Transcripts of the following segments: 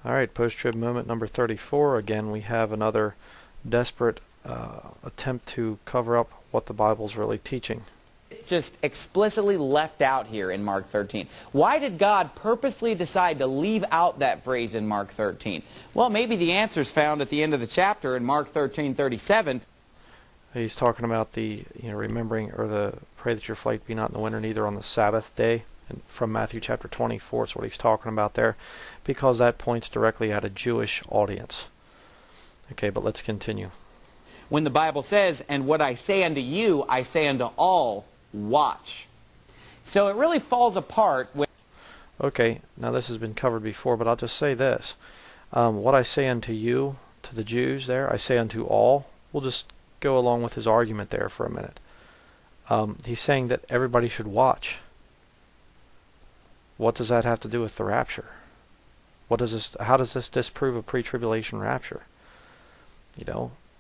Alright, post-trib moment number 34. Again, we have another desperate attempt to cover up what the Bible's really teaching. Just explicitly left out here in Mark 13. Why did God purposely decide to leave out that phrase in Mark 13? Well, maybe the answer's found at the end of the chapter in Mark 13:37. He's talking about the, remembering, or the pray that your flight be not in the winter, neither on the Sabbath day. And from Matthew chapter 24 is what he's talking about there, because that points directly at a Jewish audience. Okay, but let's continue. When the Bible says, "And what I say unto you, I say unto all, watch." So it really falls apart when... Okay, now this has been covered before, but I'll just say this. What I say unto you, to the Jews there, I say unto all. We'll just go along with his argument there for a minute. He's saying that everybody should watch. What does that have to do with the rapture? How does this disprove a pre-tribulation rapture?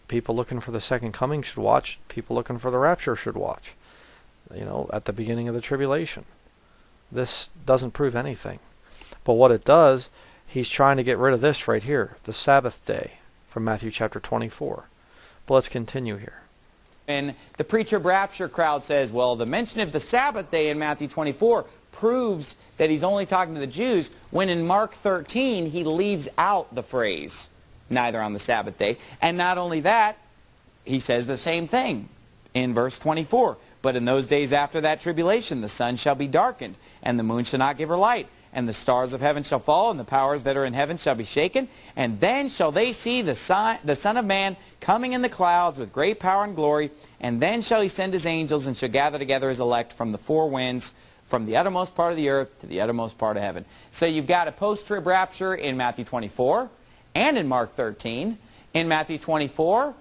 People looking for the second coming should watch. People looking for the rapture should watch. At the beginning of the tribulation. This doesn't prove anything. But what it does, he's trying to get rid of this right here, the Sabbath day from Matthew chapter 24. But let's continue here. And the pre-trib rapture crowd says, well, the mention of the Sabbath day in Matthew 24 proves that he's only talking to the Jews, when in Mark 13 he leaves out the phrase, neither on the Sabbath day. And not only that, he says the same thing in verse 24. But in those days after that tribulation, the sun shall be darkened, and the moon shall not give her light, and the stars of heaven shall fall, and the powers that are in heaven shall be shaken. And then shall they see the Son of Man coming in the clouds with great power and glory. And then shall he send his angels, and shall gather together his elect from the four winds, from the uttermost part of the earth to the uttermost part of heaven. So you've got a post-trib rapture in Matthew 24 and in Mark 13. In Matthew 24,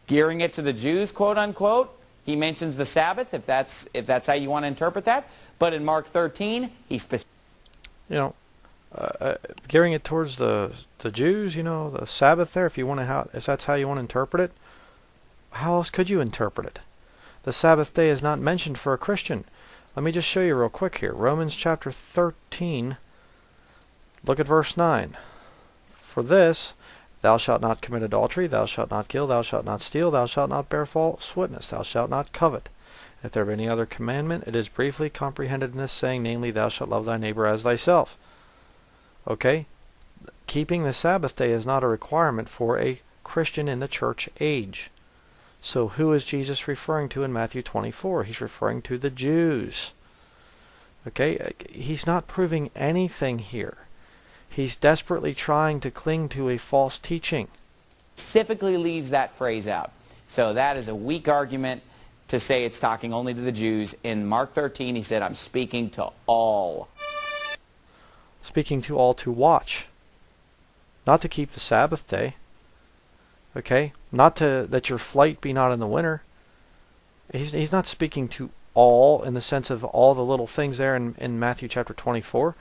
gearing it to the Jews, quote unquote, he mentions the Sabbath, if that's how you want to interpret that. But in Mark 13, he specifically... gearing it towards the Jews, the Sabbath there, if that's how you want to interpret it, how else could you interpret it? The Sabbath day is not mentioned for a Christian. Let me just show you real quick here. Romans chapter 13, look at verse 9. For this, thou shalt not commit adultery, thou shalt not kill, thou shalt not steal, thou shalt not bear false witness, thou shalt not covet. If there be any other commandment, it is briefly comprehended in this saying, namely, thou shalt love thy neighbor as thyself. Okay? Keeping the Sabbath day is not a requirement for a Christian in the church age. So who is Jesus referring to in Matthew 24? He's referring to the Jews. Okay? He's not proving anything here. He's desperately trying to cling to a false teaching. Specifically leaves that phrase out. So that is a weak argument to say it's talking only to the Jews. In Mark 13, he said, I'm speaking to all. Speaking to all to watch. Not to keep the Sabbath day. Okay? Not to that your flight be not in the winter. He's not speaking to all in the sense of all the little things there in Matthew chapter 24.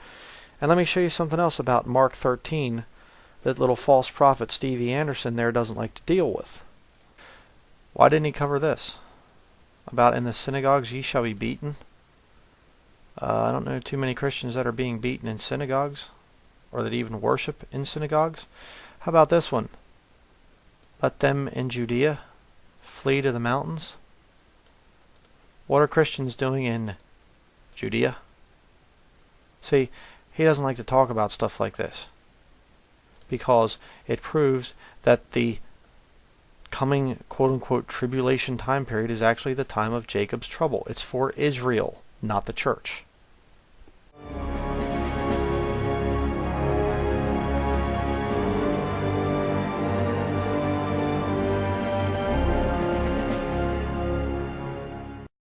And let me show you something else about Mark 13 that little false prophet Stevie Anderson there doesn't like to deal with. Why didn't he cover this? About in the synagogues ye shall be beaten. I don't know too many Christians that are being beaten in synagogues, or that even worship in synagogues. How about this one? Let them in Judea flee to the mountains. What are Christians doing in Judea? See, he doesn't like to talk about stuff like this, because it proves that the coming quote-unquote tribulation time period is actually the time of Jacob's trouble. It's for Israel, not the church.